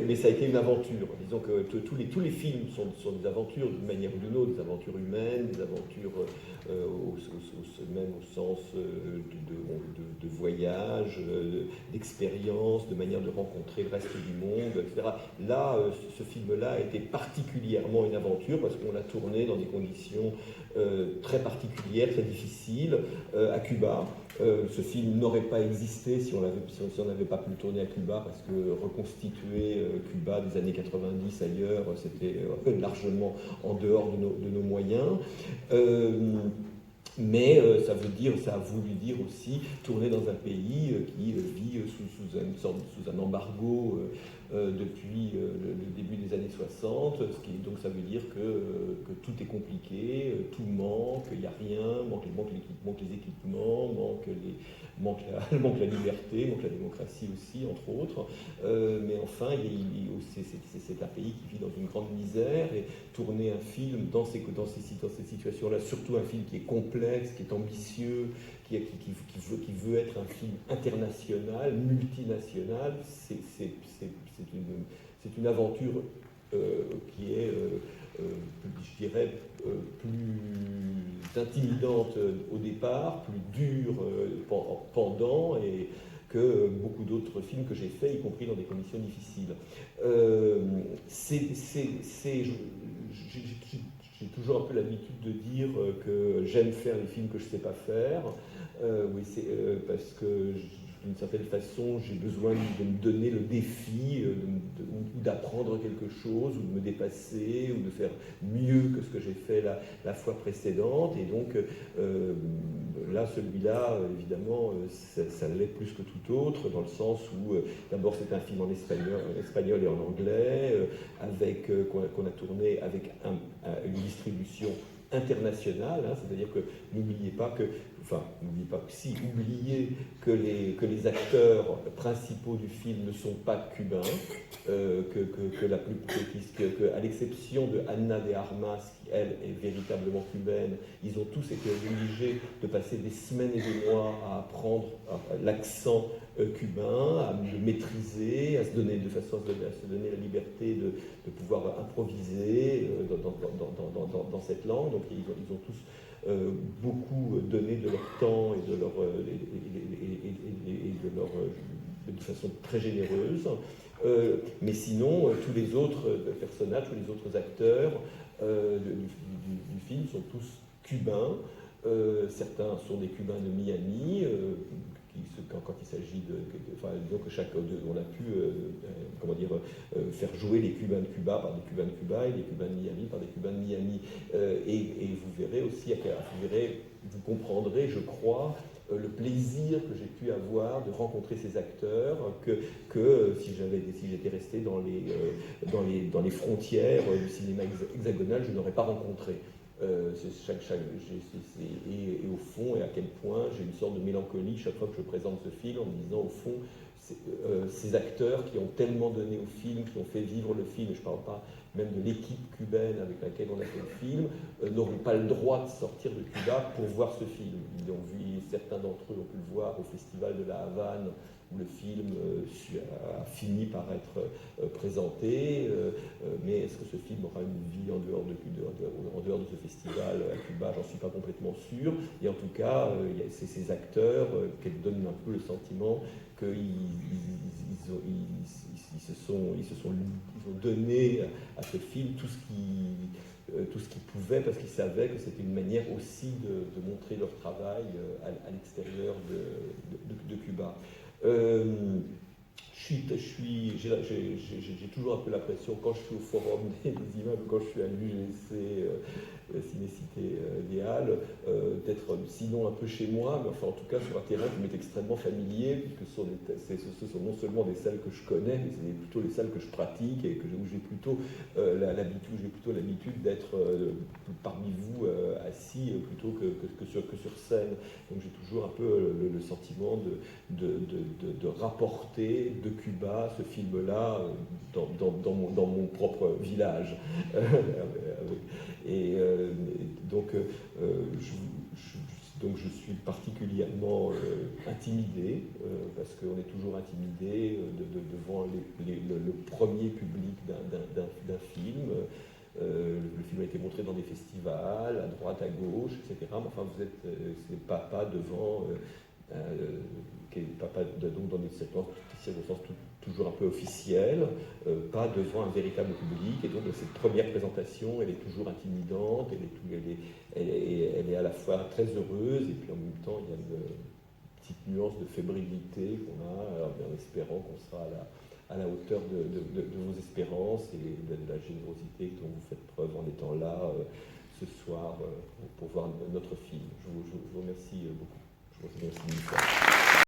mais ça a été une aventure. Disons que tous les films sont des aventures d'une manière ou d'une autre, des aventures humaines, des aventures même au sens de voyage, d'expérience, de manière de rencontrer le reste du monde, etc. Là, ce film-là a été particulièrement une aventure parce qu'on l'a tourné dans des conditions très particulières, très difficiles, à Cuba. Ce film n'aurait pas existé si on n'avait pas pu le tourner à Cuba, parce que reconstituer Cuba des années 90 ailleurs, c'était largement en dehors de nos moyens. Mais ça a voulu dire aussi tourner dans un pays qui vit sous un embargo depuis le début des années 60, donc ça veut dire que tout est compliqué, tout manque, il n'y a rien, manque les équipements, manque la liberté, manque la démocratie aussi, entre autres. Mais enfin, c'est un pays qui vit dans une grande misère, et tourner un film dans ces situations-là, surtout un film qui est complexe, qui est ambitieux, qui veut être un film international, multinational, c'est une aventure qui est, je dirais, plus intimidante au départ, plus dure pendant, et que beaucoup d'autres films que j'ai faits, y compris dans des conditions difficiles. J'ai toujours un peu l'habitude de dire que j'aime faire les films que je ne sais pas faire. Oui, c'est parce que d'une certaine façon, j'ai besoin de me donner le défi ou d'apprendre quelque chose, ou de me dépasser, ou de faire mieux que ce que j'ai fait la fois précédente. Et donc, là, celui-là, évidemment, ça l'est plus que tout autre, dans le sens où, d'abord, c'est un film en espagnol et en anglais, qu'on a tourné avec une distribution internationale, hein, c'est-à-dire que n'oubliez pas oubliez que les acteurs principaux du film ne sont pas cubains, à l'exception de Ana de Armas, qui elle est véritablement cubaine, ils ont tous été obligés de passer des semaines et des mois à apprendre l'accent cubain, à le maîtriser, à se donner la liberté de pouvoir improviser dans cette langue. Donc ils ont tous beaucoup donné de leur temps et de façon très généreuse. Mais sinon, tous les autres personnages, tous les autres acteurs du film sont tous cubains. Certains sont des Cubains de Miami, quand il s'agit disons que on a pu faire jouer les Cubains de Cuba par des Cubains de Cuba et les Cubains de Miami par des Cubains de Miami. Et vous verrez aussi, vous comprendrez, je crois, le plaisir que j'ai pu avoir de rencontrer ces acteurs que si j'étais resté dans les frontières du cinéma hexagonal, je n'aurais pas rencontré. Et au fond, et à quel point j'ai une sorte de mélancolie chaque fois que je présente ce film, en me disant, au fond, ces acteurs qui ont tellement donné au film, qui ont fait vivre le film, et je ne parle pas même de l'équipe cubaine avec laquelle on a fait le film, n'auront pas le droit de sortir de Cuba pour voir ce film. Certains d'entre eux ont pu le voir au Festival de la Havane, où le film a fini par être présenté, mais est-ce que ce film aura une vie en dehors de ce festival à Cuba? J'en suis pas complètement sûr. Et en tout cas, c'est ces acteurs qui donnent un peu le sentiment qu'ils ont donné à ce film tout ce qu'ils pouvaient, parce qu'ils savaient que c'était une manière aussi de montrer leur travail à l'extérieur de Cuba. J'ai toujours un peu l'impression, quand je suis au Forum des immeubles, quand je suis à l'UGC Cinécité des Halles, d'être sinon un peu chez moi, mais enfin en tout cas sur un terrain qui m'est extrêmement familier, puisque ce sont non seulement des salles que je connais, mais c'est plutôt les salles que je pratique et où j'ai plutôt l'habitude d'être parmi vous assis plutôt que sur scène. Donc j'ai toujours un peu le sentiment de rapporter de Cuba ce film-là dans mon propre village. Et donc Donc je suis particulièrement intimidé, parce qu'on est toujours intimidé devant le premier public d'un film. Le film a été montré dans des festivals, à droite, à gauche, etc. Mais enfin, vous êtes pas devant, donc dans des circonstances toujours un peu officielles, pas devant un véritable public. Et donc cette première présentation, elle est toujours intimidante, elle est à la fois très heureuse, et puis en même temps, il y a une petite nuance de fébrilité qu'on a, en espérant qu'on sera à la hauteur de vos espérances et de la générosité dont vous faites preuve en étant là ce soir pour voir notre film. Je vous remercie beaucoup. Je vous remercie mille fois.